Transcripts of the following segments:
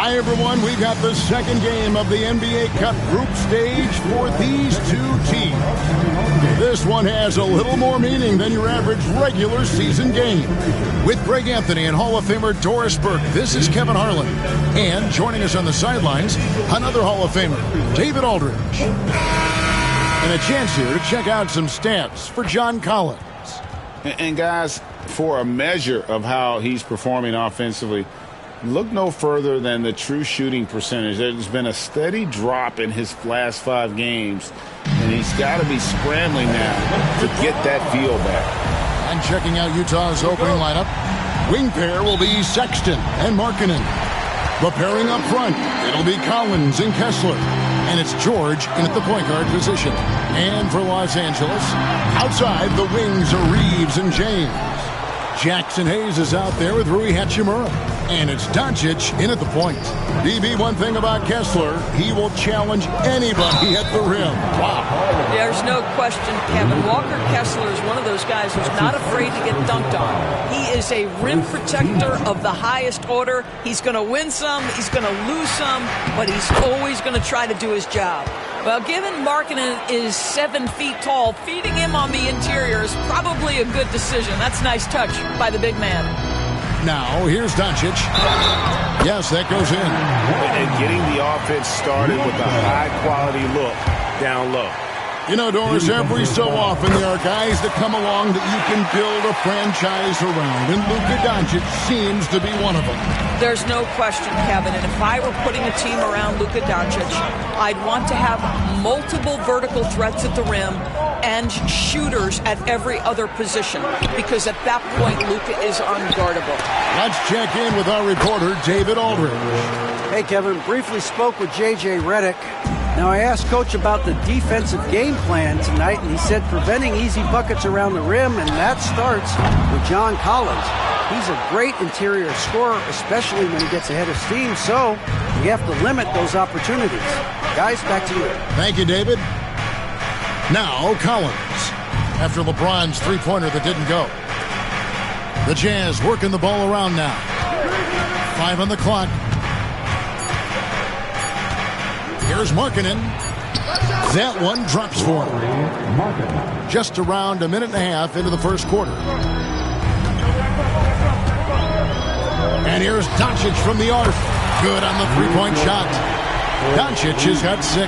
Hi, everyone. We've got the second game of the NBA Cup group stage for these two teams. This one has a little more meaning than your average regular season game. With Greg Anthony and Hall of Famer Doris Burke, this is Kevin Harlan. And joining us on the sidelines, another Hall of Famer, David Aldridge. And a chance here to check out some stats for John Collins. And guys, for a measure of how he's performing offensively, look no further than the true shooting percentage. There's been a steady drop in his last 5 games, and he's got to be scrambling now to get that feel back. And checking out Utah's opening lineup, wing pair will be Sexton and Markkanen. The pairing up front, it'll be Collins and Kessler. And it's George in at the point guard position. And for Los Angeles, outside the wings are Reeves and James. Jackson Hayes is out there with Rui Hachimura. And it's Doncic in at the point. BB, one thing about Kessler, he will challenge anybody at the rim. Wow. There's no question, Kevin. Walker Kessler is one of those guys who's not afraid to get dunked on. He is a rim protector of the highest order. He's going to win some, he's going to lose some, but he's always going to try to do his job. Well, given Markkanen is 7 feet tall, feeding him on the interior is probably a good decision. That's a nice touch by the big man. Now, here's Doncic. Yes, that goes in. And getting the offense started with a high-quality look down low. You know, Doris, every so often there are guys that come along that you can build a franchise around, and Luka Doncic seems to be one of them. There's no question, Kevin, and if I were putting a team around Luka Doncic, I'd want to have multiple vertical threats at the rim and shooters at every other position, because at that point, Luka is unguardable. Let's check in with our reporter, David Aldridge. Hey, Kevin, briefly spoke with J.J. Redick. Now, I asked Coach about the defensive game plan tonight, and he said preventing easy buckets around the rim, and that starts with John Collins. He's a great interior scorer, especially when he gets ahead of steam, so we have to limit those opportunities. Guys, back to you. Thank you, David. Now, Collins, after LeBron's three-pointer that didn't go. The Jazz working the ball around now. 5 on the clock. Here's Markkanen. That one drops for him. Just around a minute and a half into the first quarter. And here's Doncic from the arc. Good on the three-point shot. Doncic has got 6.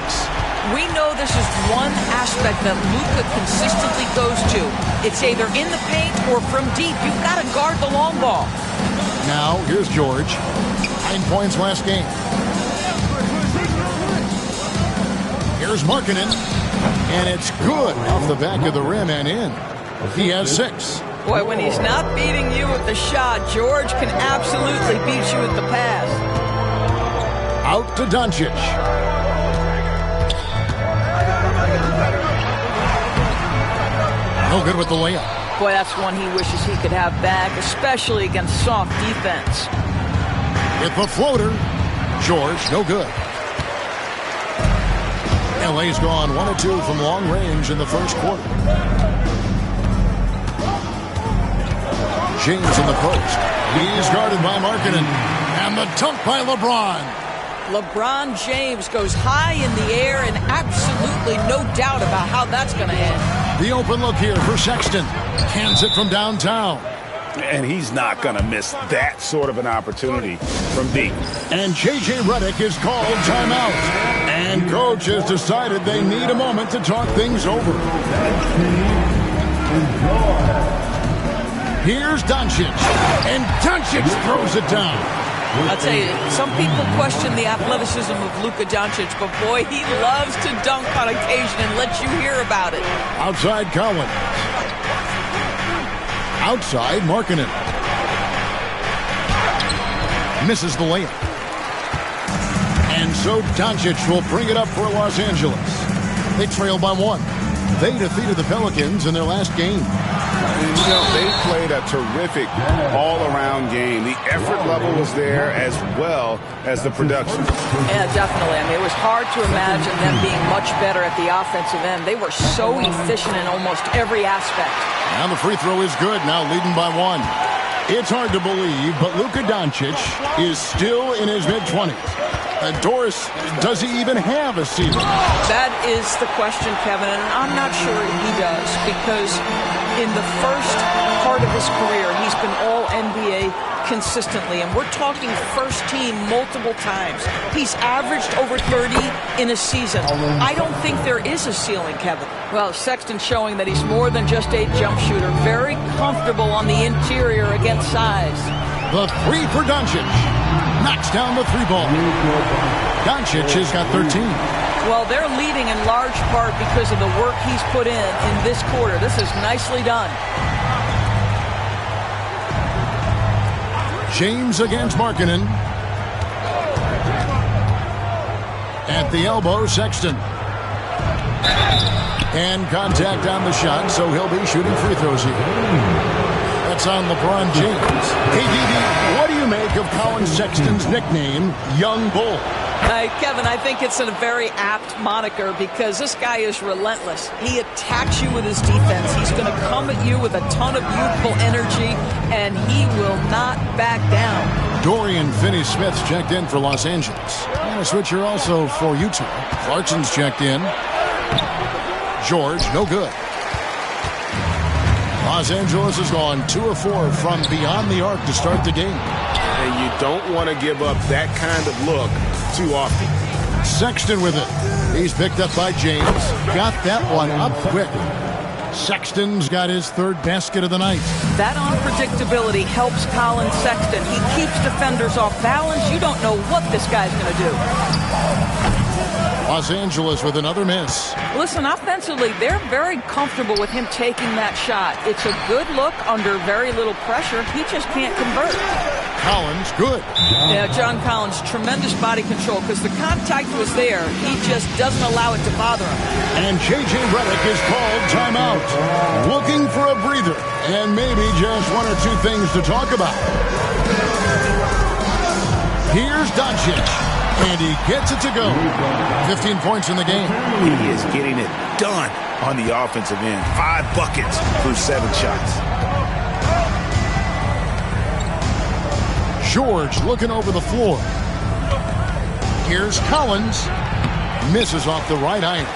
We know this is one aspect that Luka consistently goes to. It's either in the paint or from deep. You've got to guard the long ball. Now, here's George. 9 points last game. Here's Markkanen, and it's good off the back of the rim and in. He has 6. Boy, when he's not beating you with the shot, George can absolutely beat you with the pass. Out to Doncic. No good with the layup. Boy, that's one he wishes he could have back, especially against soft defense. With the floater, George, no good. LA's gone 1 of 2 from long range in the first quarter. James in the post. He's guarded by Markkanen. And the dunk by LeBron. LeBron James goes high in the air, and absolutely no doubt about how that's going to end. The open look here for Sexton. Hands it from downtown. And he's not going to miss that sort of an opportunity from deep. And J.J. Redick is called timeout. And coach has decided they need a moment to talk things over. Here's Doncic. And Doncic throws it down. I'll tell you, some people question the athleticism of Luka Doncic, but boy, he loves to dunk on occasion and let you hear about it. Outside Collins. Outside Markkanen. Misses the layup. And so Doncic will bring it up for Los Angeles. They trail by 1. They defeated the Pelicans in their last game. And, you know, they played a terrific all-around game. The effort level was there as well as the production. Yeah, definitely. I mean, it was hard to imagine them being much better at the offensive end. They were so efficient in almost every aspect. And the free throw is good, now leading by 1. It's hard to believe, but Luka Doncic is still in his mid-20s. Doris, does he even have a ceiling? That is the question, Kevin, and I'm not sure he does, because in the first part of his career, he's been all-NBA consistently, and we're talking first team multiple times. He's averaged over 30 in a season. I don't think there is a ceiling, Kevin. Well, Sexton showing that he's more than just a jump shooter. Very comfortable on the interior against size. The three for Doncic. Knocks down the three ball. Doncic has got 13. Well, they're leading in large part because of the work he's put in this quarter. This is nicely done. James against Markkanen. At the elbow, Sexton. And contact on the shot, so he'll be shooting free throws here. That's on LeBron James. KDD, what do you make of Colin Sexton's nickname, Young Bull? Kevin, I think it's a very apt moniker because this guy is relentless. He attacks you with his defense. He's going to come at you with a ton of youthful energy, and he will not back down. Dorian Finney-Smith's checked in for Los Angeles. And a switcher also for Utah. Clarkson's checked in. George, no good. Los Angeles has gone 2 of 4 from beyond the arc to start the game. And you don't want to give up that kind of look too often. Sexton with it. He's picked up by James. Got that one up quick. Sexton's got his third basket of the night. That unpredictability helps Colin Sexton. He keeps defenders off balance. You don't know what this guy's going to do. Los Angeles with another miss. Listen, offensively, they're very comfortable with him taking that shot. It's a good look under very little pressure. He just can't convert. Collins, good. Yeah, John Collins, tremendous body control because the contact was there. He just doesn't allow it to bother him. And J.J. Redick is called timeout. Looking for a breather and maybe just one or two things to talk about. Here's Doncic. And he gets it to go. 15 points in the game. He is getting it done on the offensive end. 5 buckets through 7 shots. George looking over the floor. Here's Collins. Misses off the right iron.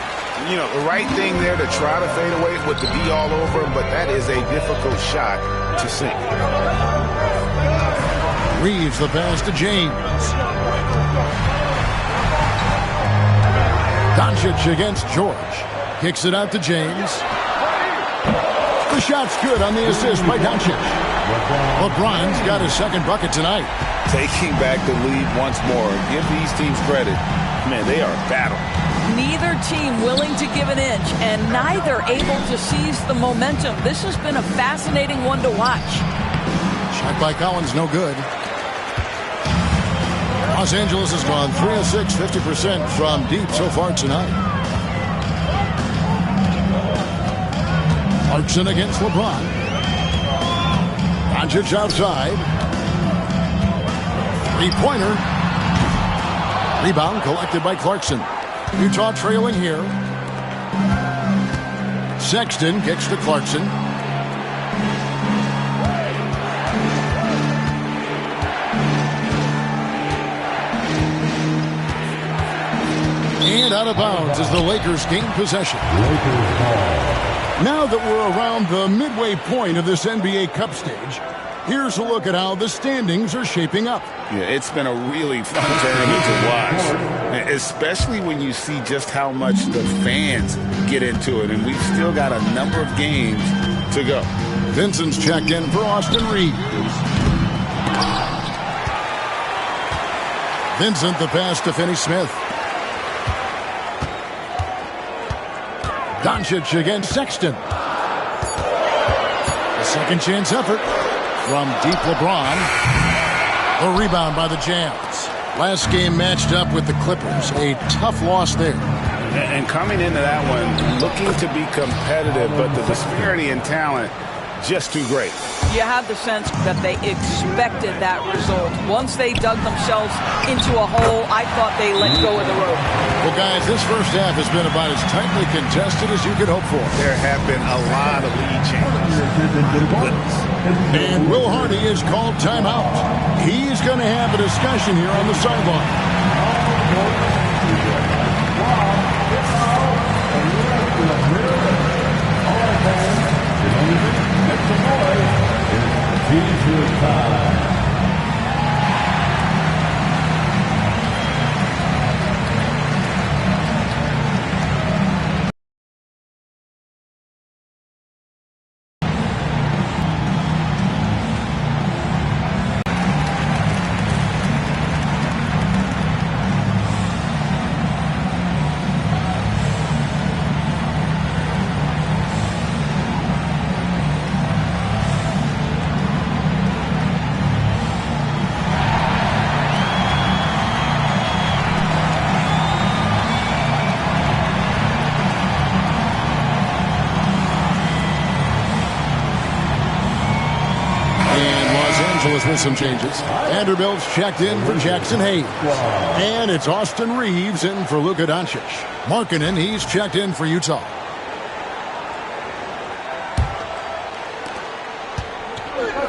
You know, the right thing there to try to fade away with the D all over him, but that is a difficult shot to sink. Reeves the pass to James. Doncic against George. Kicks it out to James. The shot's good on the assist by Doncic. LeBron's got his second bucket tonight. Taking back the lead once more. Give these teams credit. Man, they are battling. Neither team willing to give an inch, and neither able to seize the momentum. This has been a fascinating one to watch. Shot by Collins, no good. Los Angeles has gone 3 of 6, 50% from deep so far tonight. Clarkson against LeBron. Doncic outside. Three-pointer. Rebound collected by Clarkson. Utah trailing here. Sexton kicks to Clarkson. And out of bounds as the Lakers gain possession. Now that we're around the midway point of this NBA Cup stage, here's a look at how the standings are shaping up. Yeah, it's been a really fun tournament to watch, especially when you see just how much the fans get into it. And we've still got a number of games to go. Vincent's checked in for Austin Reeves. Vincent the pass to Finney-Smith. Doncic against Sexton. A second chance effort from deep LeBron. The rebound by the Jazz. Last game matched up with the Clippers. A tough loss there. And coming into that one, looking to be competitive, but the disparity in talent just too great. You have the sense that they expected that result. Once they dug themselves into a hole, I thought they let go of the rope. Well, guys, this first half has been about as tightly contested as you could hope for. There have been a lot of lead changes. And Will Hardy is called timeout. He's going to have a discussion here on the sideline. With some changes. Vanderbilt's checked in for Jackson Hayes. And it's Austin Reeves in for Luka Doncic. Markkanen, he's checked in for Utah.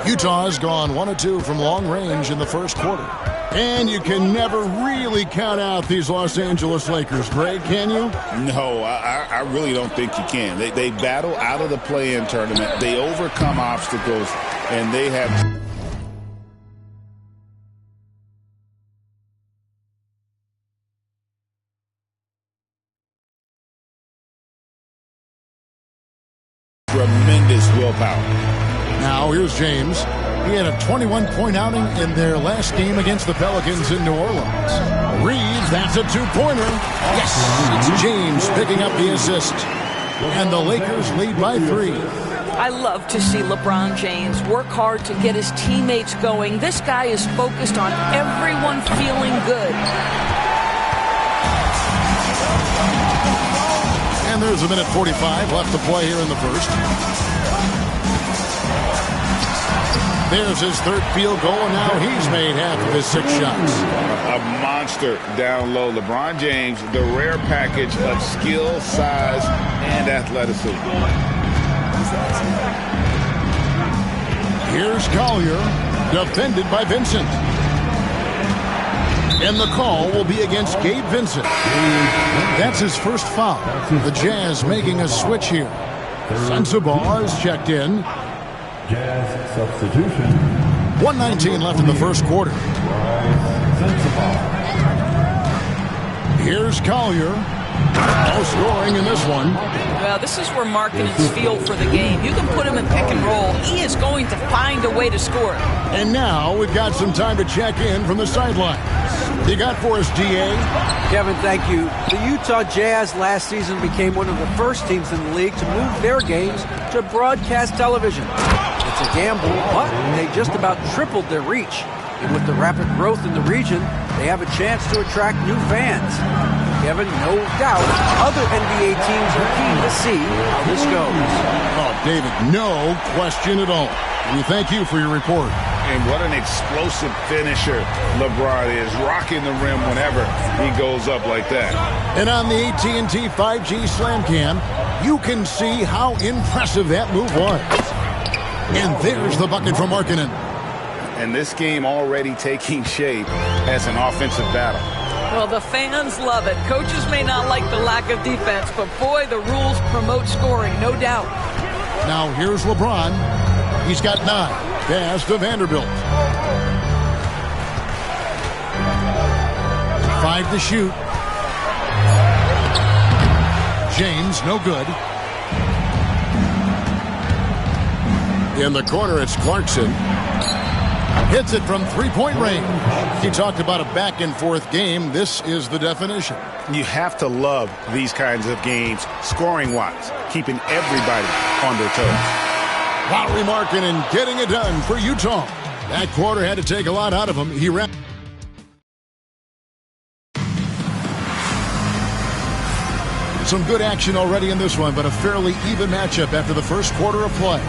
Utah's gone 1 of 2 from long range in the first quarter. And you can never really count out these Los Angeles Lakers, Greg, can you? No, I really don't think you can. They battle out of the play-in tournament. They overcome obstacles, and they have... tremendous willpower. Now here's James. He had a 21-point outing in their last game against the Pelicans in New Orleans. Reeves, that's a two-pointer. Yes, it's James picking up the assist. And the Lakers lead by 3. I love to see LeBron James work hard to get his teammates going. This guy is focused on everyone feeling good. And there's a minute 45 left to play here in the first. There's his third field goal, and now he's made half of his 6 shots. A monster down low. LeBron James, the rare package of skill, size, and athleticism. Here's Collier, defended by Vincent. And the call will be against Gabe Vincent. That's his first foul. The Jazz making a switch here. Sensabaugh is checked in. Jazz substitution. 1:19 left in the first quarter. Here's Collier. No scoring in this one. Well, this is where Markkanen's feel for the game. You can put him in pick and roll. He is going to find a way to score. And now we've got some time to check in from the sidelines. You got for us, DA? Kevin, thank you. The Utah Jazz last season became one of the first teams in the league to move their games to broadcast television. It's a gamble, but they just about tripled their reach. And with the rapid growth in the region, they have a chance to attract new fans. Kevin, no doubt, other NBA teams are keen to see how this goes. Oh, David, no question at all. We thank you for your report. And what an explosive finisher LeBron is, rocking the rim whenever he goes up like that. And on the AT&T 5G Slam Cam, you can see how impressive that move was. And there's the bucket from Markkanen. And this game already taking shape as an offensive battle. Well, the fans love it. Coaches may not like the lack of defense, but boy, the rules promote scoring, no doubt. Now here's LeBron. He's got 9. Pass to Vanderbilt. 5 to shoot. James, no good. In the corner, it's Clarkson. Hits it from 3-point range. He talked about a back-and-forth game. This is the definition. You have to love these kinds of games, scoring-wise, keeping everybody on their toes. Lauri Markkanen getting it done for Utah. That quarter had to take a lot out of him. He ran. Some good action already in this one, but a fairly even matchup after the first quarter of play.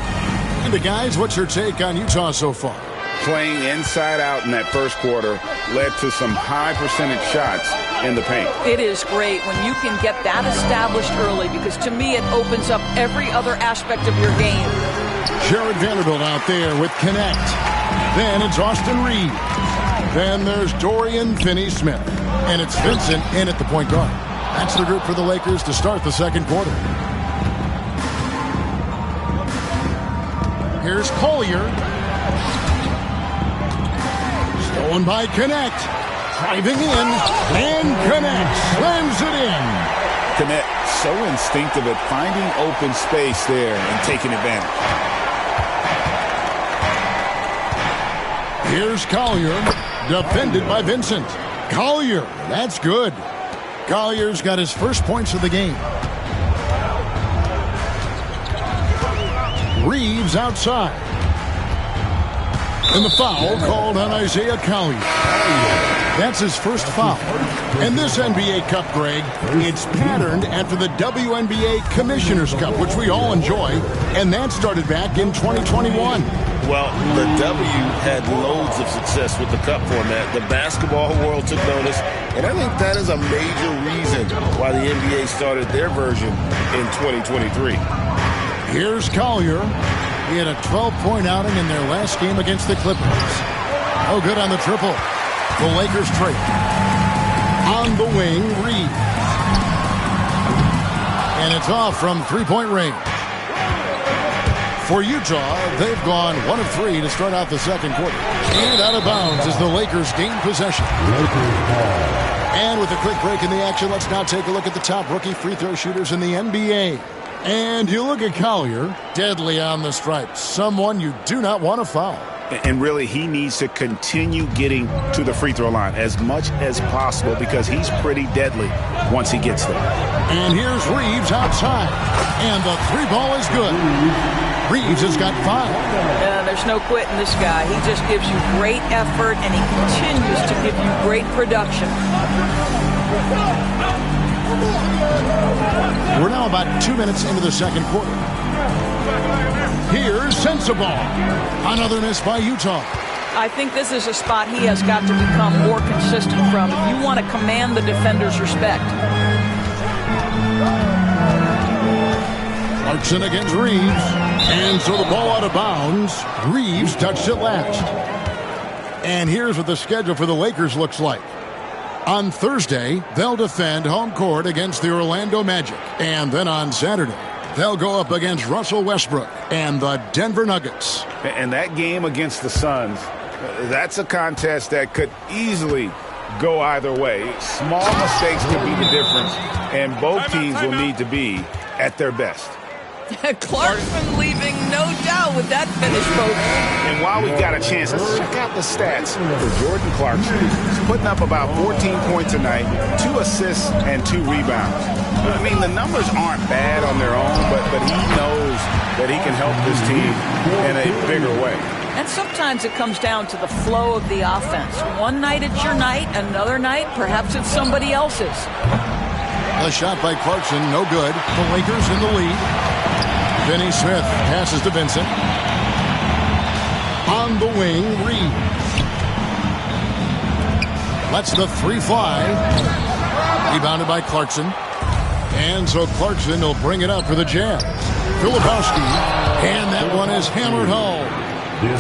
And guys, what's your take on Utah so far? Playing inside out in that first quarter led to some high percentage shots in the paint. It is great when you can get that established early, because to me it opens up every other aspect of your game. Jared Vanderbilt out there with Connect. Then it's Austin Reed. Then there's Dorian Finney-Smith. And it's Vincent in at the point guard. That's the group for the Lakers to start the second quarter. Here's Collier. Stolen by Connect. Driving in. And Connect slams it in. Connect so instinctive at finding open space there and taking advantage. Here's Collier. Defended by Vincent. Collier. That's good. Collier's got his first points of the game. Reeves outside. And the foul called on Isaiah Collier. That's his first foul. And this NBA Cup, Greg, it's patterned after the WNBA Commissioner's Cup, which we all enjoy, and that started back in 2021. Well, the W had loads of success with the Cup format. The basketball world took notice, and I think that is a major reason why the NBA started their version in 2023. Here's Collier. He had a 12-point outing in their last game against the Clippers. Oh, good on the triple. The Lakers trade. On the wing, Reed. And it's off from three-point range. For Utah, they've gone 1 of 3 to start out the second quarter. And out of bounds as the Lakers gain possession. And with a quick break in the action, let's now take a look at the top rookie free throw shooters in the NBA. And you look at Collier, deadly on the stripes. Someone you do not want to foul. And really, he needs to continue getting to the free throw line as much as possible because he's pretty deadly once he gets there. And here's Reeves outside. And the three ball is good. Reeves has got 5. There's no quitting this guy. He just gives you great effort, and he continues to give you great production. We're now about 2 minutes into the second quarter. Here's Sensabaugh. Another miss by Utah. I think this is a spot he has got to become more consistent from if you want to command the defender's respect. Clarkson against Reeves. And so the ball out of bounds. Reeves touched it last. And here's what the schedule for the Lakers looks like. On Thursday, they'll defend home court against the Orlando Magic. And then on Saturday, they'll go up against Russell Westbrook and the Denver Nuggets. And that game against the Suns, that's a contest that could easily go either way. Small mistakes could be the difference, and both teams will need to be at their best. Clarkson leaving no doubt with that finish, folks. And while we got a chance, let's check out the stats for Jordan Clarkson. He's putting up about 14 points tonight, 2 assists and 2 rebounds. I mean, the numbers aren't bad on their own, but he knows that he can help this team in a bigger way. And sometimes it comes down to the flow of the offense. One night it's your night, another night perhaps it's somebody else's. A shot by Clarkson, no good. The Lakers in the lead. Finney-Smith passes to Vincent. On the wing, Reed. Lets the 3 fly. Rebounded by Clarkson. And so Clarkson will bring it up for the Jazz. Filipowski. And that one is hammered home.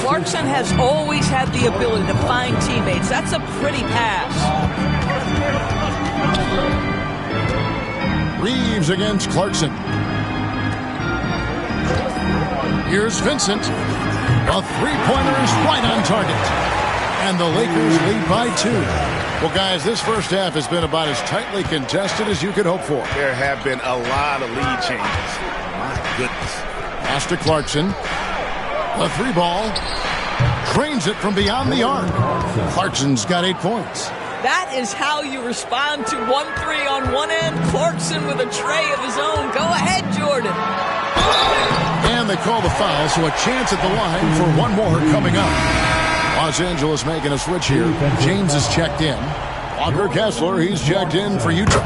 Clarkson has always had the ability to find teammates. That's a pretty pass. Reeves against Clarkson. Here's Vincent. A three-pointer is right on target. And the Lakers lead by 2. Well, guys, this first half has been about as tightly contested as you could hope for. There have been a lot of lead changes. My goodness. Pass to Clarkson. The 3 ball. Drains it from beyond the arc. Clarkson's got 8 points. That is how you respond to 1-3 on one end. Clarkson with a tray of his own. Go ahead, Jordan. And they call the foul, so a chance at the line for one more coming up. Los Angeles making a switch here. James is checked in. Walker Kessler, he's checked in for Utah.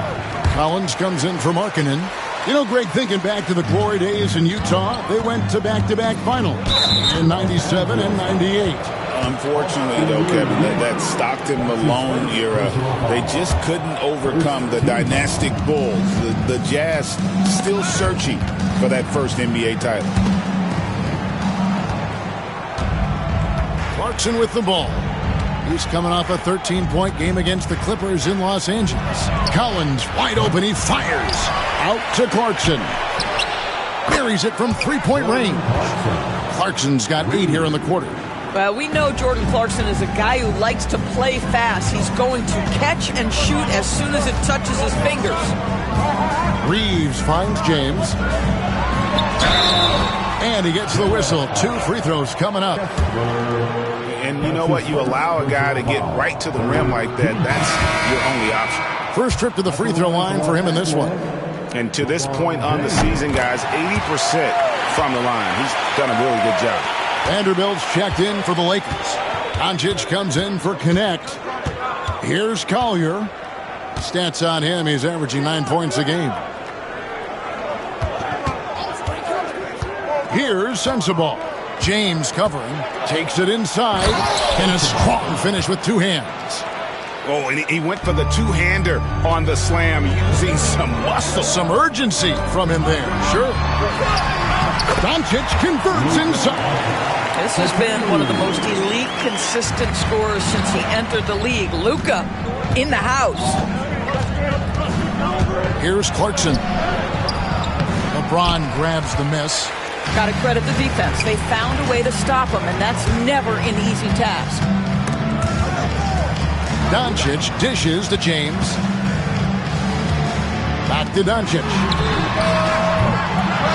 Collins comes in for Markkanen. You know, Greg, thinking back to the glory days in Utah, they went to back-to-back finals in 97 and 98. Unfortunately, though, Kevin, that Stockton-Malone era, they just couldn't overcome the dynastic Bulls. The Jazz still searching for that first NBA title. Clarkson with the ball. He's coming off a 13-point game against the Clippers in Los Angeles. Collins wide open. He fires. Out to Clarkson. Buries it from three-point range. Clarkson's got 8 here in the quarter. Well, we know Jordan Clarkson is a guy who likes to play fast. He's going to catch and shoot as soon as it touches his fingers. Reeves finds James. And he gets the whistle. 2 free throws coming up. And you know what? You allow a guy to get right to the rim like that. That's your only option. First trip to the free throw line for him in this one. And to this point on the season, guys, 80% from the line. He's done a really good job. Vanderbilt's checked in for the Lakers. Doncic comes in for Connect. Here's Collier. Stats on him, he's averaging 9 points a game. Here's Sensabaugh. James covering. Takes it inside. And a strong finish with 2 hands. Oh, and he went for the two-hander on the slam, using some muscle. Some urgency from him there. Sure. Doncic converts inside. This has been one of the most elite, consistent scorers since he entered the league. Luka in the house. Here's Clarkson. LeBron grabs the miss. Got to credit the defense. They found a way to stop him, and that's never an easy task. Doncic dishes to James. Back to Doncic.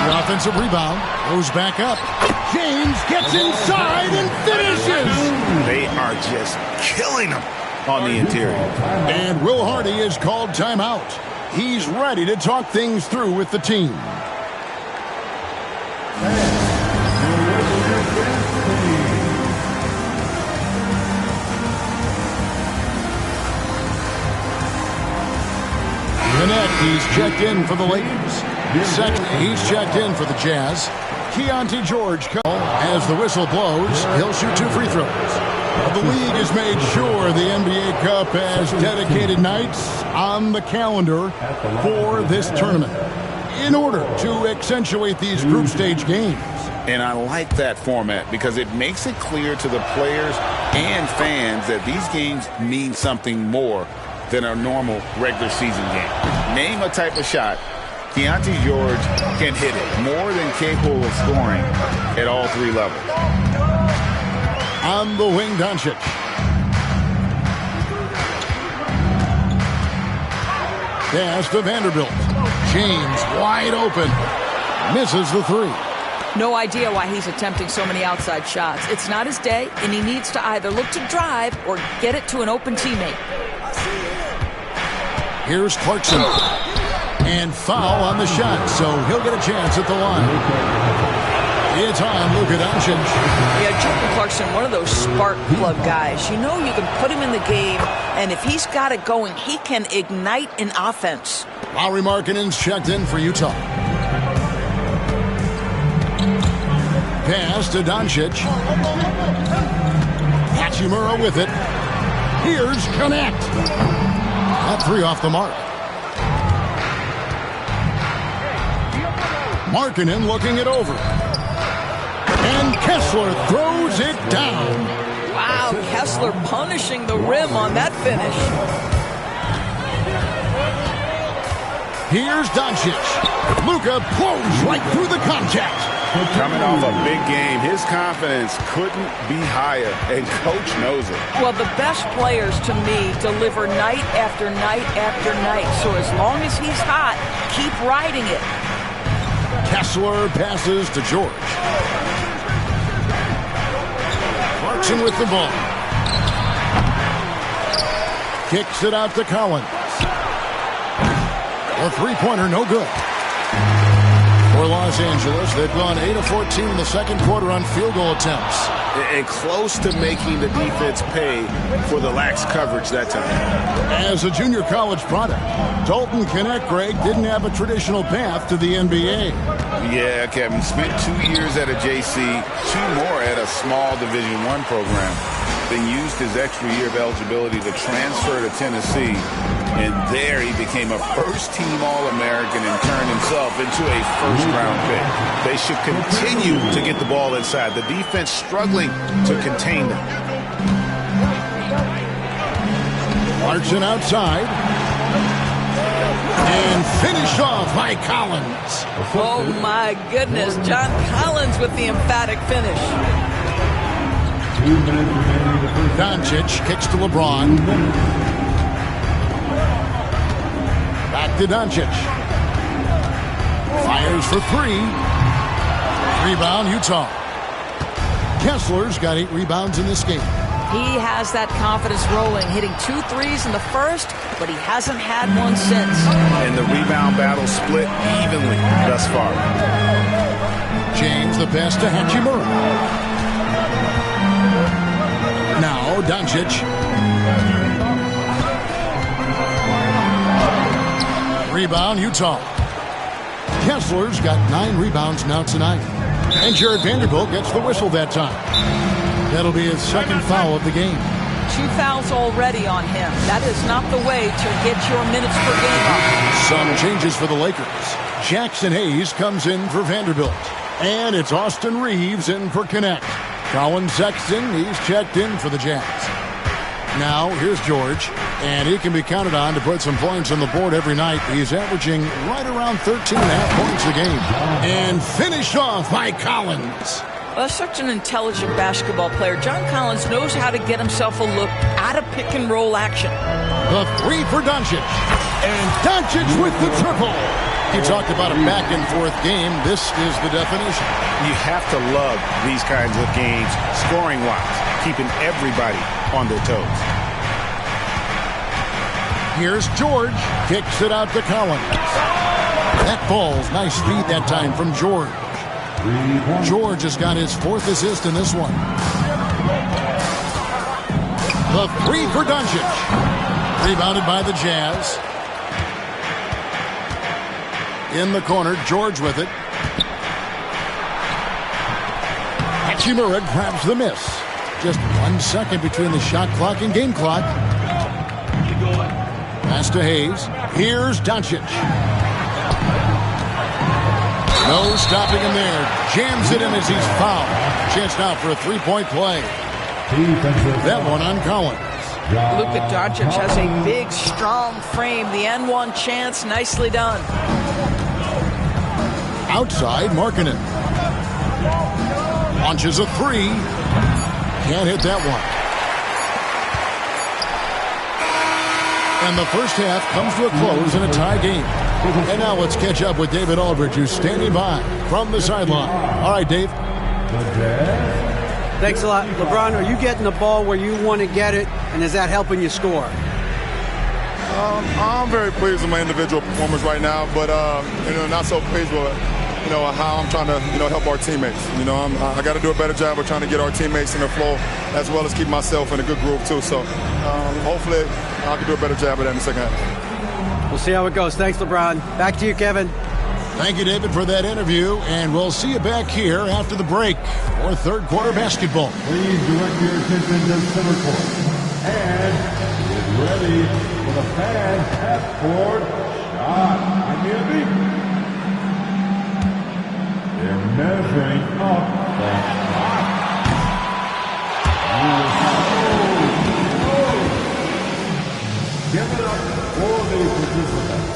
The offensive rebound goes back up. James gets inside and finishes. They are just killing him on the interior. And Will Hardy is called timeout. He's ready to talk things through with the team. He's checked in for the Lakers. Second, he's checked in for the Jazz. Keontae George, as the whistle blows, he'll shoot 2 free throws. The league has made sure the NBA Cup has dedicated nights on the calendar for this tournament in order to accentuate these group stage games. And I like that format because it makes it clear to the players and fans that these games mean something more than a normal regular season game. Name a type of shot, Keontae George can hit it, more than capable of scoring at all 3 levels. On the wing, Doncic. Pass to Vanderbilt. James wide open. Misses the 3. No idea why he's attempting so many outside shots. It's not his day, and he needs to either look to drive or get it to an open teammate. Here's Clarkson. And foul on the shot, so he'll get a chance at the line. It's on Luka Doncic. Yeah, Jordan Clarkson, one of those spark plug guys. You know you can put him in the game, and if he's got it going, he can ignite an offense. Lauri Markkanen's checked in for Utah. Pass to Doncic. Hachimura with it. Here's Connect. That 3 off the mark. Markkanen looking it over. And Kessler throws it down. Wow, Kessler punishing the rim on that finish. Here's Doncic. Luka blows right through the contact. Coming off a big game, his confidence couldn't be higher, and Coach knows it. Well, the best players, to me, deliver night after night after night. So as long as he's hot, keep riding it. Kessler passes to George. Clarkson with the ball. Kicks it out to Collins. A 3-pointer, no good. For Los Angeles, they've gone 8 of 14 in the second quarter on field goal attempts. And close to making the defense pay for the lax coverage that time. As a junior college product, Dalton Knecht, Greg, didn't have a traditional path to the NBA. Yeah, Kevin. Spent 2 years at a JC, 2 more at a small Division I program. Then used his extra year of eligibility to transfer to Tennessee. And there he became a first-team All-American and turned himself into a first-round pick. They should continue to get the ball inside. The defense struggling to contain them. Clarkson outside. And finished off by Collins. Oh, my goodness. John Collins with the emphatic finish. 2 minutes remaining in the first. Doncic kicks to LeBron. Back to Doncic. Fires for 3. Rebound, Utah. Kessler's got 8 rebounds in this game. He has that confidence rolling, hitting 2 threes in the first, but he hasn't had one since. And the rebound battle split evenly thus far. James, the pass to Hachimura. Now, Doncic. Rebound, Utah. Kessler's got 9 rebounds now tonight. And Jared Vanderbilt gets the whistle that time. That'll be his second foul of the game. 2 fouls already on him. That is not the way to get your minutes per game up. Some changes for the Lakers. Jackson Hayes comes in for Vanderbilt. And it's Austin Reeves in for Knecht. Colin Sexton, he's checked in for the Jazz. Now, here's George. And he can be counted on to put some points on the board every night. He's averaging right around 13.5 points a game. And finished off by Collins. Well, such an intelligent basketball player. John Collins knows how to get himself a look out of pick-and-roll action. The 3 for Doncic. And Doncic with the triple. You talked about a back-and-forth game. This is the definition. You have to love these kinds of games, scoring-wise, keeping everybody on their toes. Here's George. Kicks it out to Collins. That falls. Nice feed that time from George. George has got his 4th assist in this one. The 3 for Doncic. Rebounded by the Jazz. In the corner, George with it. Hachimura grabs the miss. Just 1 second between the shot clock and game clock. Pass to Hayes. Here's Doncic. No stopping him there. Jams it in as he's fouled. Chance now for a 3-point play. That one on Collins. Luka Doncic has a big, strong frame. The N1 chance, nicely done. Outside, Markkanen. Launches a 3. Can't hit that one. And the first half comes to a close in a tie game. And now let's catch up with David Aldridge, who's standing by from the sideline. All right, Dave. Thanks a lot. LeBron, are you getting the ball where you want to get it, and is that helping you score? I'm very pleased with my individual performance right now, but not so pleased with how I'm trying to help our teammates. I got to do a better job of trying to get our teammates in the flow, as well as keep myself in a good groove too. So hopefully I can do a better job of that in the second half. We'll see how it goes. Thanks, LeBron. Back to you, Kevin. Thank you, David, for that interview, and we'll see you back here after the break for third quarter basketball. Please direct your attention to center court. And get ready for the fan half-court shot. They're measuring up the shot. Give it up for the participants.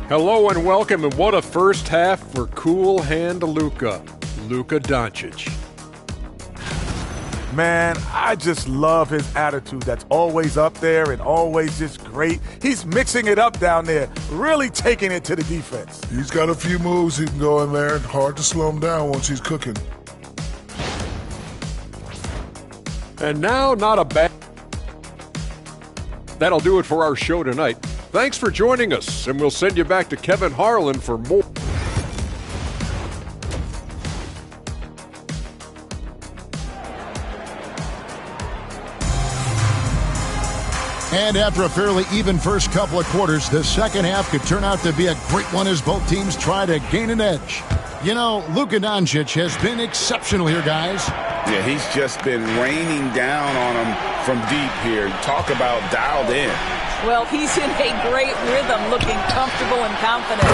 Hello and welcome, and what a first half for cool hand Luka Doncic. Man, I just love his attitude. That's always up there and always just great. He's mixing it up down there, really taking it to the defense. He's got a few moves he can go in there. Hard to slow him down once he's cooking. And now, not a bad That'll do it for our show tonight. Thanks for joining us, and we'll send you back to Kevin Harlan for more. And after a fairly even first couple of quarters, the second half could turn out to be a great one as both teams try to gain an edge. You know, Luka Doncic has been exceptional here, guys. Yeah, he's just been raining down on him from deep here. Talk about dialed in. Well, he's in a great rhythm, looking comfortable and confident.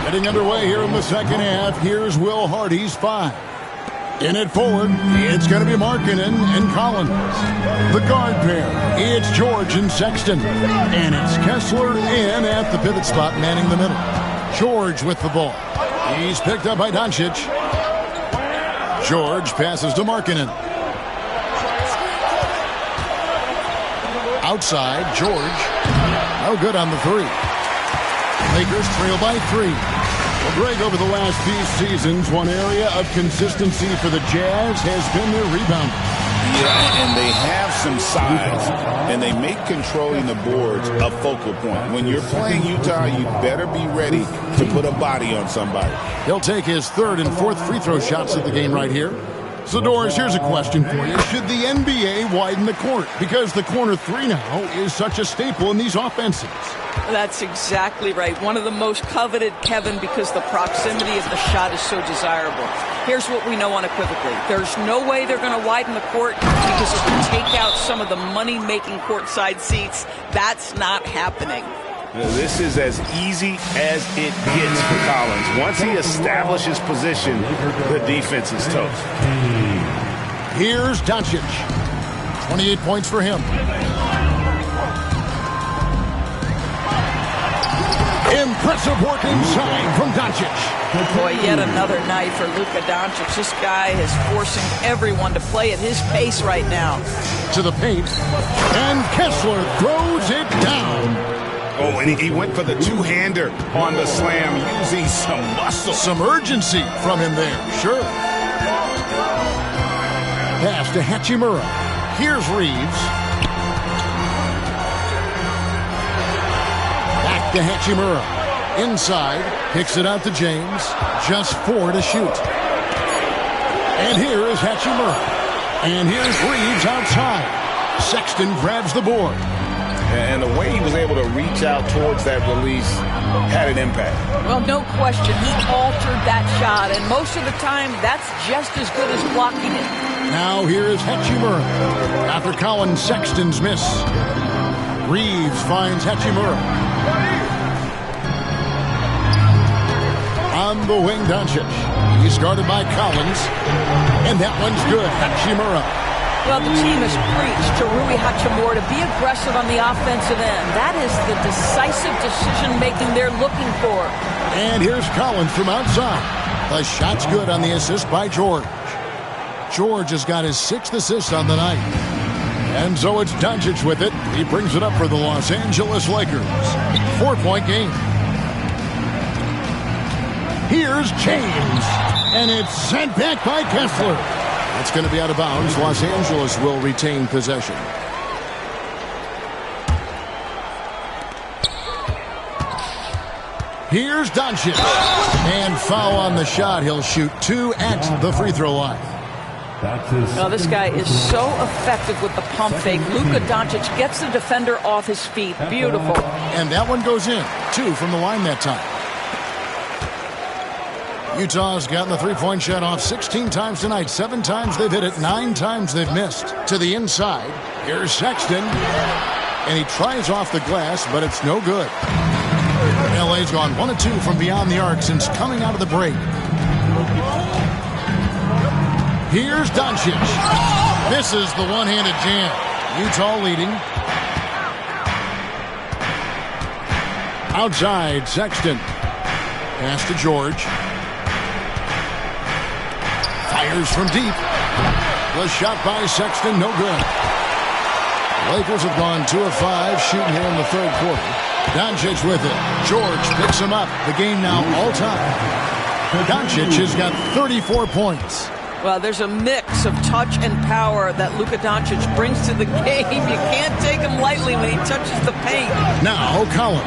Getting underway here in the second half. Here's Will Hardy's 5. In it forward, it's going to be Markkanen and Collins. The guard pair, it's George and Sexton. And it's Kessler in at the pivot spot, manning the middle. George with the ball. He's picked up by Doncic. George passes to Markkanen. Outside, George. No good on the 3. Lakers trail by 3. Well, Greg, over the last few seasons, one area of consistency for the Jazz has been their rebound. Yeah, and they have some size, and they make controlling the boards a focal point. When you're playing Utah, you better be ready to put a body on somebody. He'll take his 3rd and 4th free throw shots of the game right here. So, Doris, here's a question for you. Should the NBA widen the court? Because the corner 3 now is such a staple in these offenses. That's exactly right. One of the most coveted, Kevin, because the proximity of the shot is so desirable. Here's what we know unequivocally. There's no way they're going to widen the court because it will take out some of the money-making courtside seats. That's not happening. This is as easy as it gets for Collins. Once he establishes position, the defense is toast. Here's Doncic. 28 points for him. Impressive work inside from Doncic. Boy, yet another night for Luka Doncic. This guy is forcing everyone to play at his pace right now. To the paint, and Kessler throws it down. Oh, and he went for the two-hander on the slam, using some muscle. Some urgency from him there, sure. Pass to Hachimura. Here's Reeves. Back to Hachimura. Inside, kicks it out to James. Just 4 to shoot. And here is Hachimura. And here's Reeves outside. Sexton grabs the board. And the way he was able to reach out towards that release had an impact. Well, no question. He altered that shot, and most of the time, that's just as good as blocking it. Now here is Hachimura. After Colin Sexton's miss, Reeves finds Hachimura. On the wing, Doncic. He's guarded by Collins. And that one's good. Hachimura. Well, the team has preached to Rui Hachimura to be aggressive on the offensive end. That is the decisive decision-making they're looking for. And here's Collins from outside. The shot's good on the assist by George. George has got his 6th assist on the night. And so it's Doncic with it. He brings it up for the Los Angeles Lakers. 4-point game. Here's James. And it's sent back by Kessler. It's going to be out of bounds. Los Angeles will retain possession. Here's Doncic. And foul on the shot. He'll shoot 2 at the free throw line. Well, this guy is so effective with the pump fake. Luka Doncic gets the defender off his feet. Beautiful. And that one goes in. 2 from the line that time. Utah's gotten the three-point shot off 16 times tonight. 7 times they've hit it. 9 times they've missed. To the inside. Here's Sexton. And he tries off the glass, but it's no good. LA's gone 1 of 2 from beyond the arc since coming out of the break. Here's Doncic. This is the one-handed jam. Utah leading. Outside, Sexton. Pass to George. Fires from deep. The shot by Sexton, no good. Lakers have gone 2 of 5 shooting here in the 3rd quarter. Doncic with it. George picks him up. The game now all time. Doncic has got 34 points. Well, there's a mix of touch and power that Luka Doncic brings to the game. You can't take him lightly when he touches the paint. Now Collins.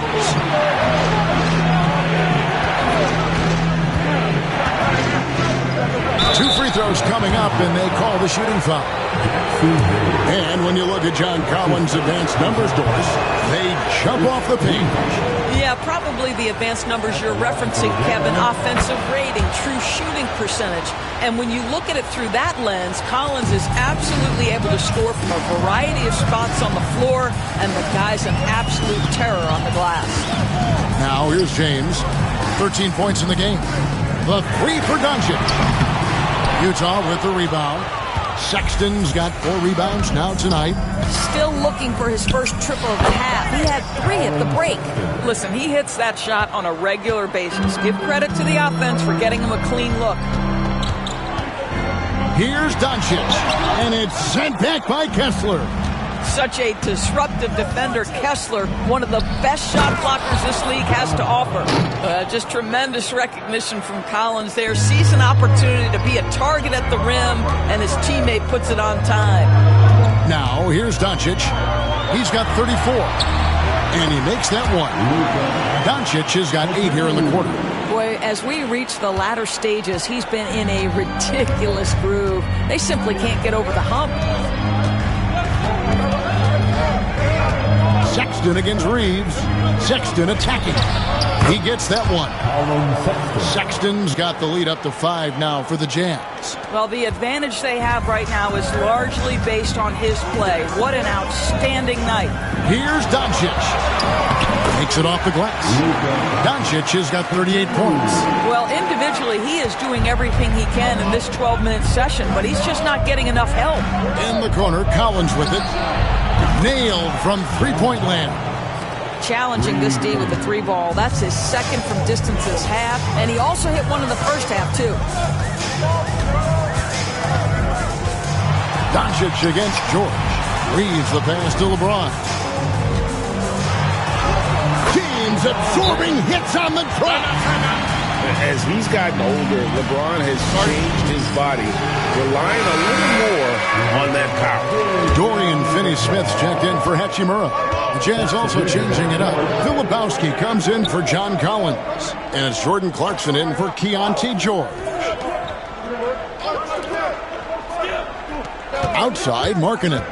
2 free throws coming up, and they call the shooting foul. And when you look at John Collins' advanced numbers, Doris, they jump off the page. Yeah, probably the advanced numbers you're referencing, Kevin. Offensive rating, true shooting percentage. And when you look at it through that lens, Collins is absolutely able to score from a variety of spots on the floor, and the guy's an absolute terror on the glass. Now here's James. 13 points in the game. The 3 for Doncic. Utah with the rebound. Sexton's got 4 rebounds now tonight. Still looking for his first triple of the half. He had 3 at the break. Listen, he hits that shot on a regular basis. Give credit to the offense for getting him a clean look. Here's Doncic, and it's sent back by Kessler. Such a disruptive defender, Kessler, one of the best shot blockers this league has to offer. Just tremendous recognition from Collins there. Sees an opportunity to be a target at the rim, and his teammate puts it on time. Now, here's Doncic. He's got 34, and he makes that one. Doncic has got 8 here in the quarter. Boy, as we reach the latter stages, he's been in a ridiculous groove. They simply can't get over the hump. Sexton against Reeves. Sexton attacking. He gets that one. Sexton's got the lead up to 5 now for the Jazz. Well, the advantage they have right now is largely based on his play. What an outstanding night. Here's Doncic. Takes it off the glass. Doncic has got 38 points. Well, individually, he is doing everything he can in this 12-minute session, but he's just not getting enough help. In the corner, Collins with it. Nailed from three-point land. Challenging this D with the 3 ball. That's his second from distance this half, and he also hit one in the first half, too. Doncic against George. Reeves the pass to LeBron. James absorbing hits on the drop. As he's gotten older, LeBron has changed his body, relying a little more on that power. Dorian Finney-Smith's checked in for Hachimura. The Jazz also changing it up. Filipowski comes in for John Collins. And it's Jordan Clarkson in for Keontae George. Outside, Markkanen.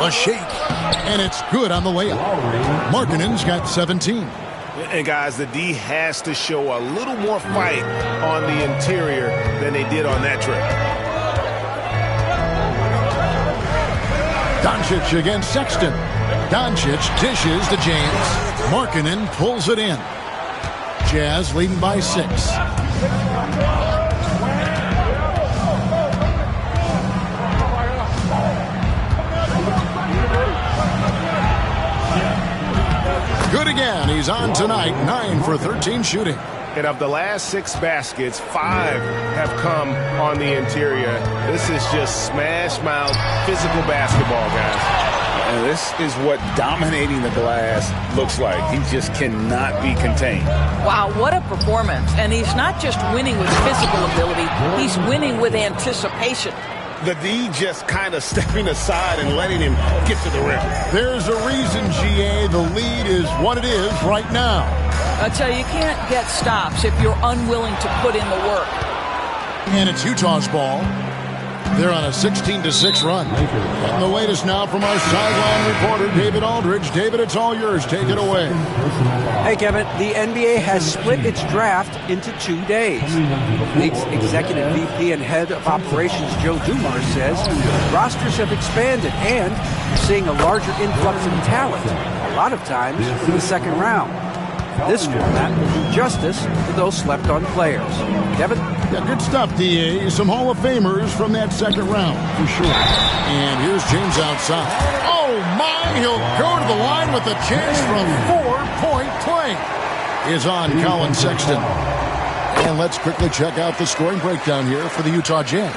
A shake. And it's good on the layup. Markkanen's got 17. And guys, the D has to show a little more fight on the interior than they did on that trip. Doncic against Sexton. Doncic dishes to James. Markkanen pulls it in. Jazz leading by 6. Good again. He's on tonight. 9 for 13 shooting. And of the last 6 baskets, 5 have come on the interior. This is just smash mouth physical basketball, guys. And this is what dominating the glass looks like. He just cannot be contained. Wow, what a performance. And he's not just winning with physical ability, he's winning with anticipation. The D just kind of stepping aside and letting him get to the rim. There's a reason, GA, the lead is what it is right now. I tell you, you can't get stops if you're unwilling to put in the work. And it's Utah's ball. They're on a 16-6 run. And the latest now from our sideline reporter, David Aldridge. David, it's all yours. Take it away. Hey, Kevin, the NBA has split its draft into 2 days. League's executive VP and head of operations, Joe Dumars, says rosters have expanded and you're seeing a larger influx of talent, a lot of times in the second round. This format will do justice to those slept-on players. Kevin? Yeah, good stuff, DA. Some Hall of Famers from that second round, for sure. And here's James outside. Oh, my! He'll go to the line with a chance for a 4-point play. Is on Colin Sexton. And let's quickly check out the scoring breakdown here for the Utah Jazz.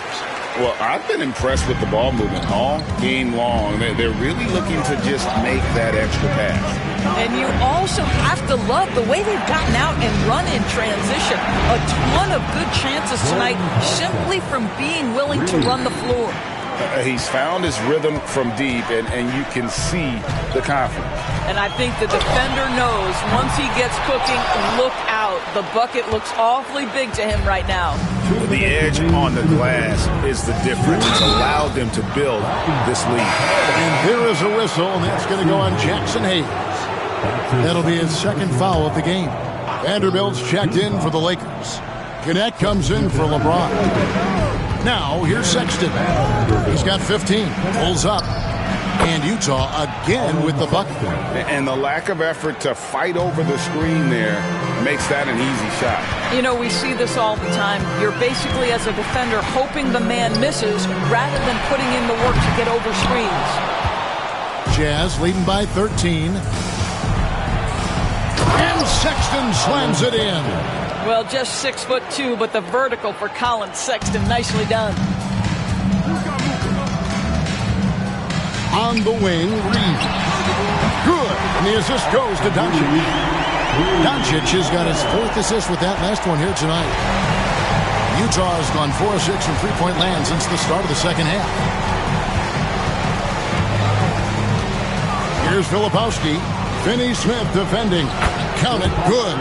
Well, I've been impressed with the ball movement all game long. They're really looking to just make that extra pass. And you also have to love the way they've gotten out and run in transition. A ton of good chances tonight simply from being willing to run the floor. He's found his rhythm from deep, and you can see the confidence. And I think the defender knows once he gets cooking, look out. The bucket looks awfully big to him right now. The edge on the glass is the difference. It's allowed them to build this lead. And there is a whistle, and that's going to go on Jackson Hayes. That'll be his second foul of the game. Vanderbilt's checked in for the Lakers. Gannett comes in for LeBron. Now, here's Sexton. He's got 15. Pulls up. And Utah again with the bucket. And the lack of effort to fight over the screen there makes that an easy shot. You know, we see this all the time. You're basically, as a defender, hoping the man misses rather than putting in the work to get over screens. Jazz leading by 13. And Sexton slams it in. Well, just 6'2", but the vertical for Colin Sexton, nicely done. On the wing, Reed. Good. And the assist goes to Doncic. Doncic has got his 4th assist with that last one here tonight. Utah has gone 4 of 6 from three-point land since the start of the second half. Here's Filipowski. Finney Smith defending. Count it. Good.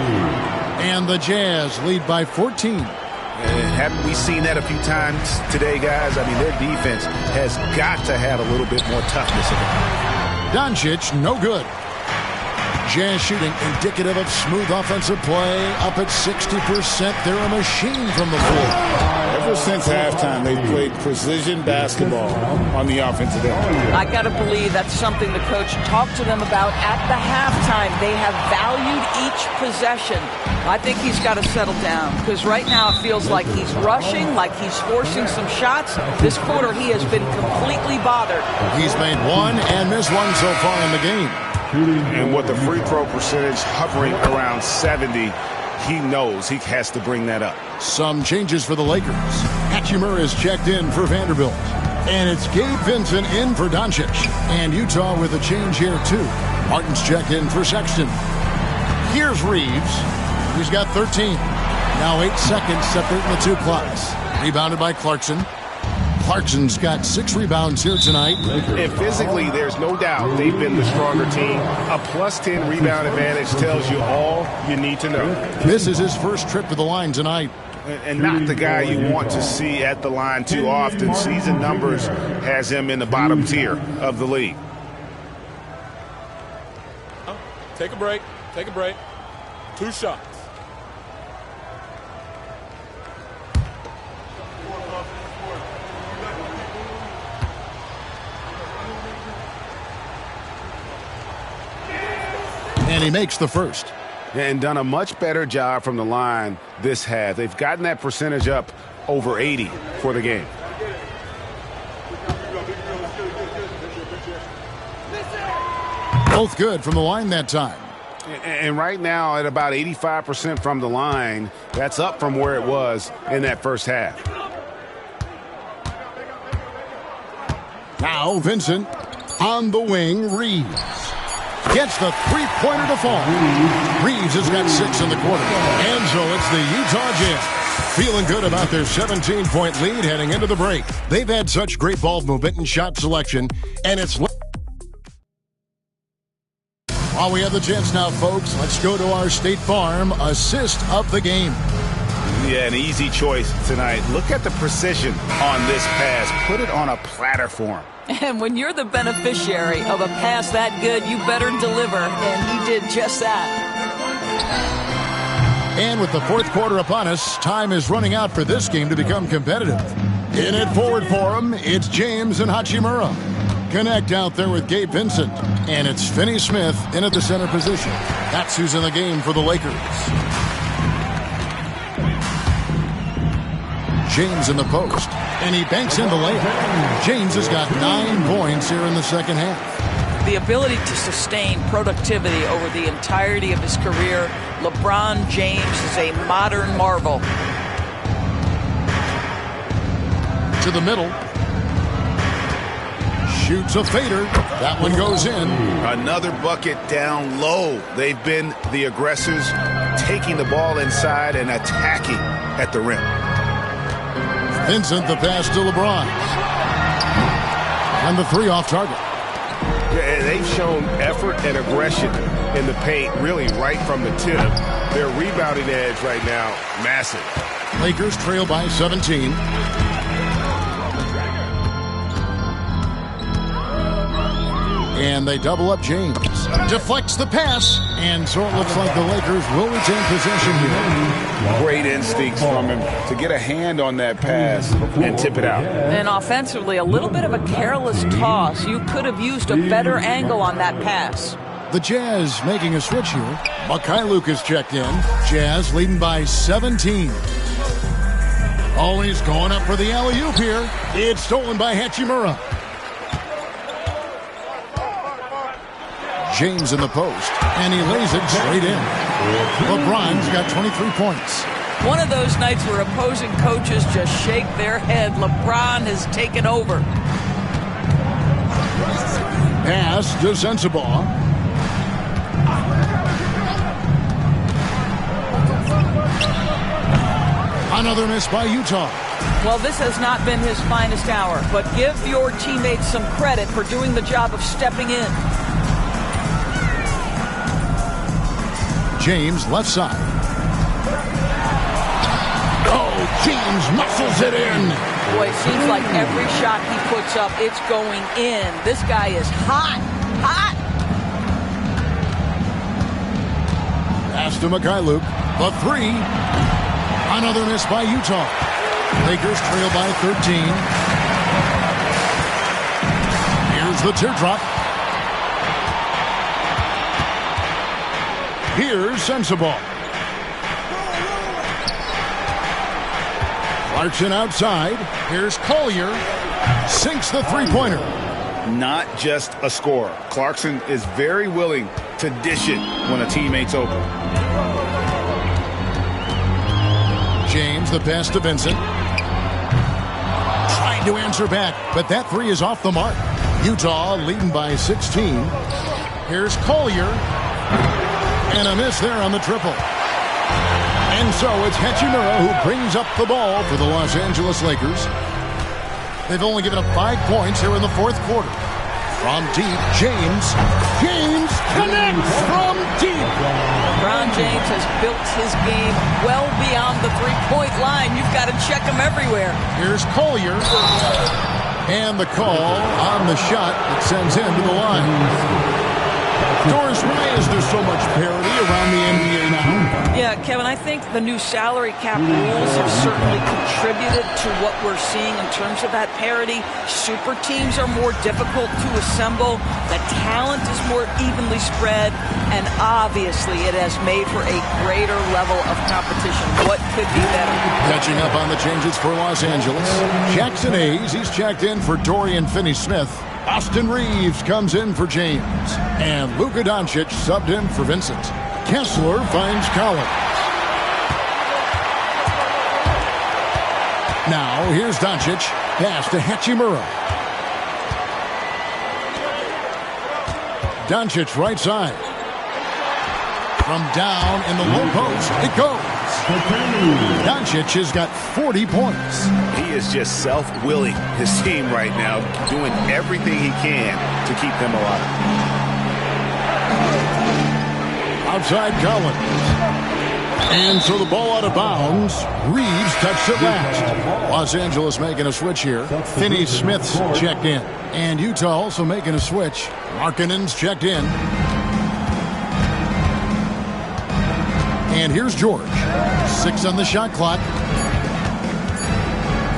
And the Jazz lead by 14. And haven't we seen that a few times today, guys? I mean, their defense has got to have a little bit more toughness in it. Doncic, no good. Jazz shooting indicative of smooth offensive play. Up at 60%. They're a machine from the floor. Ever since halftime, they've played precision basketball on the offensive end. I got to believe that's something the coach talked to them about at the halftime. They have valued each possession. I think he's got to settle down because right now it feels like he's rushing, like he's forcing some shots. This quarter, he has been completely bothered. He's made one and missed one so far in the game. And with the free throw percentage hovering around 70, he knows he has to bring that up. Some changes for the Lakers. Hachimura is checked in for Vanderbilt. And it's Gabe Vincent in for Doncic. And Utah with a change here, too. Martin's checked in for Sexton. Here's Reeves. He's got 13. Now 8 seconds separating the two clocks. Rebounded by Clarkson. Clarkson's got 6 rebounds here tonight. And physically, there's no doubt they've been the stronger team. A +10 rebound advantage tells you all you need to know. This is his first trip to the line tonight. And not the guy you want to see at the line too often. Season numbers has him in the bottom tier of the league. Take a break. Take a break. 2 shots. And he makes the first. And done a much better job from the line this half. They've gotten that percentage up over 80 for the game. Both good from the line that time. And right now at about 85% from the line, that's up from where it was in that first half. Now Vincent on the wing, Reeves. Gets the three-pointer to fall. Reeves has got 6 in the quarter. And so it's the Utah Jazz feeling good about their 17-point lead heading into the break. They've had such great ball movement and shot selection, and it's... While we have the chance now, folks, let's go to our State Farm assist of the game. Yeah, an easy choice tonight. Look at the precision on this pass. Put it on a platter for him. And when you're the beneficiary of a pass that good, you better deliver. And he did just that. And with the fourth quarter upon us, time is running out for this game to become competitive. In it forward for him, it's James and Hachimura. Connect out there with Gabe Vincent. And it's Finney Smith in at the center position. That's who's in the game for the Lakers. James in the post. And he banks in the layup. James has got 9 points here in the second half. The ability to sustain productivity over the entirety of his career, LeBron James is a modern marvel. To the middle. Shoots a fader. That one goes in. Another bucket down low. They've been the aggressors, taking the ball inside and attacking at the rim. Vincent, the pass to LeBron. And the three off target. Yeah, they've shown effort and aggression in the paint, really right from the tip. Their rebounding edge right now, massive. Lakers trail by 17. And they double up James. Deflects the pass. And so it looks like the Lakers will retain possession here. Great instincts from him to get a hand on that pass and tip it out. And offensively, a little bit of a careless toss. You could have used a better angle on that pass. The Jazz making a switch here. Mikhailuk is checked in. Jazz leading by 17. Always going up for the alley-oop here. It's stolen by Hachimura. James in the post, and he lays it straight in. LeBron's got 23 points. One of those nights where opposing coaches just shake their head. LeBron has taken over. Pass to Sensabaugh. Another miss by Utah. Well, this has not been his finest hour, but give your teammates some credit for doing the job of stepping in. James left side. Oh, James muscles it in. Boy, it seems like every shot he puts up, it's going in. This guy is hot, hot. Pass to Mikhailuk. The three. Another miss by Utah. Lakers trail by 13. Here's the teardrop. Here's Sensabaugh. Clarkson outside. Here's Collier. Sinks the three-pointer. Not just a scorer. Clarkson is very willing to dish it when a teammate's open. James, the pass to Vincent. Trying to answer back, but that three is off the mark. Utah leading by 16. Here's Collier. And a miss there on the triple. And so it's Hachimura who brings up the ball for the Los Angeles Lakers. They've only given up 5 points here in the fourth quarter. From deep, James. James connects from deep. LeBron James has built his game well beyond the three-point line. You've got to check him everywhere. Here's Collier. And the call on the shot that sends him to the line. Doris, why is there so much parity around the NBA now? Yeah, Kevin, I think the new salary cap rules have certainly contributed to what we're seeing in terms of that parity. Super teams are more difficult to assemble. The talent is more evenly spread. And obviously, it has made for a greater level of competition. What could be better? Catching up on the changes for Los Angeles. Jackson Hayes, he's checked in for Dorian Finney-Smith. Austin Reeves comes in for James. And Luka Doncic subbed in for Vincent. Kessler finds Collins. Now, here's Doncic. Pass to Hachimura. Doncic right side. From down in the low post, it goes. Doncic has got 40 points. He is just self-willing his team right now, doing everything he can to keep them alive. Outside Collins. And so the ball out of bounds. Reeves touched it last. Los Angeles making a switch here. Finney-Smith's checked in. And Utah also making a switch. Markkanen's checked in. And here's George. 6 on the shot clock.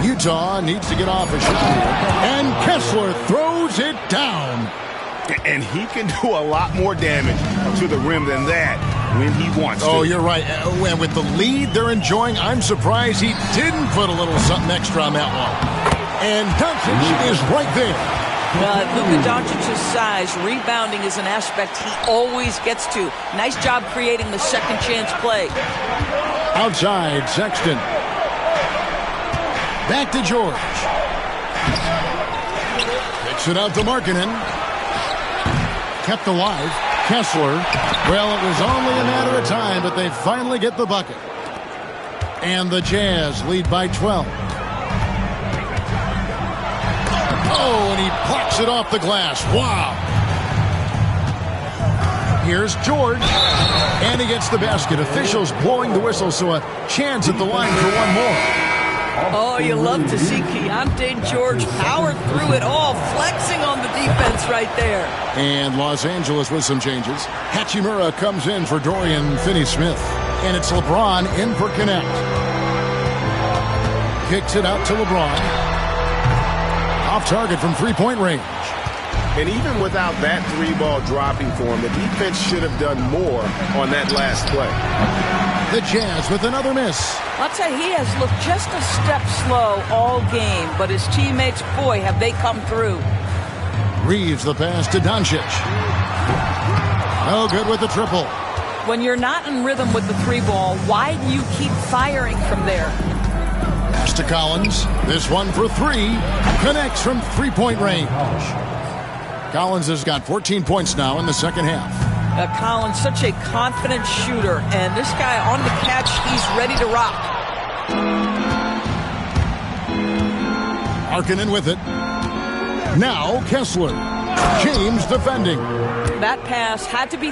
Utah needs to get off a shot here. And Kessler throws it down. And he can do a lot more damage to the rim than that when he wants to. Oh, you're right. And with the lead they're enjoying, I'm surprised he didn't put a little something extra on that one. And Doncic is right there. Luka Doncic's size, rebounding is an aspect he always gets to. Nice job creating the second chance play. Outside, Sexton. Back to George. Kicks it out to Markkanen. Kept alive. Kessler. Well, it was only a matter of time, but they finally get the bucket. And the Jazz lead by 12. Oh, and he plucks it off the glass. Wow. Here's George. And he gets the basket. Officials blowing the whistle, so a chance at the line for one more. Oh, you love to see Keontae George power through it all, flexing on the defense right there. And Los Angeles with some changes. Hachimura comes in for Dorian Finney-Smith. And it's LeBron in for Connect. Kicks it out to LeBron. Off target from three-point range. And even without that three-ball dropping for him, the defense should have done more on that last play. The Jazz with another miss. I'll tell you, he has looked just a step slow all game, but his teammates, boy, have they come through. Reeves the pass to Doncic. No good with the triple. When you're not in rhythm with the three ball, why do you keep firing from there? Pass to Collins. This one for three. Connects from three-point range. Collins has got 14 points now in the second half. Collins, such a confident shooter, and this guy on the catch, he's ready to rock. Markkanen with it. Now Kessler. James defending. That pass had to be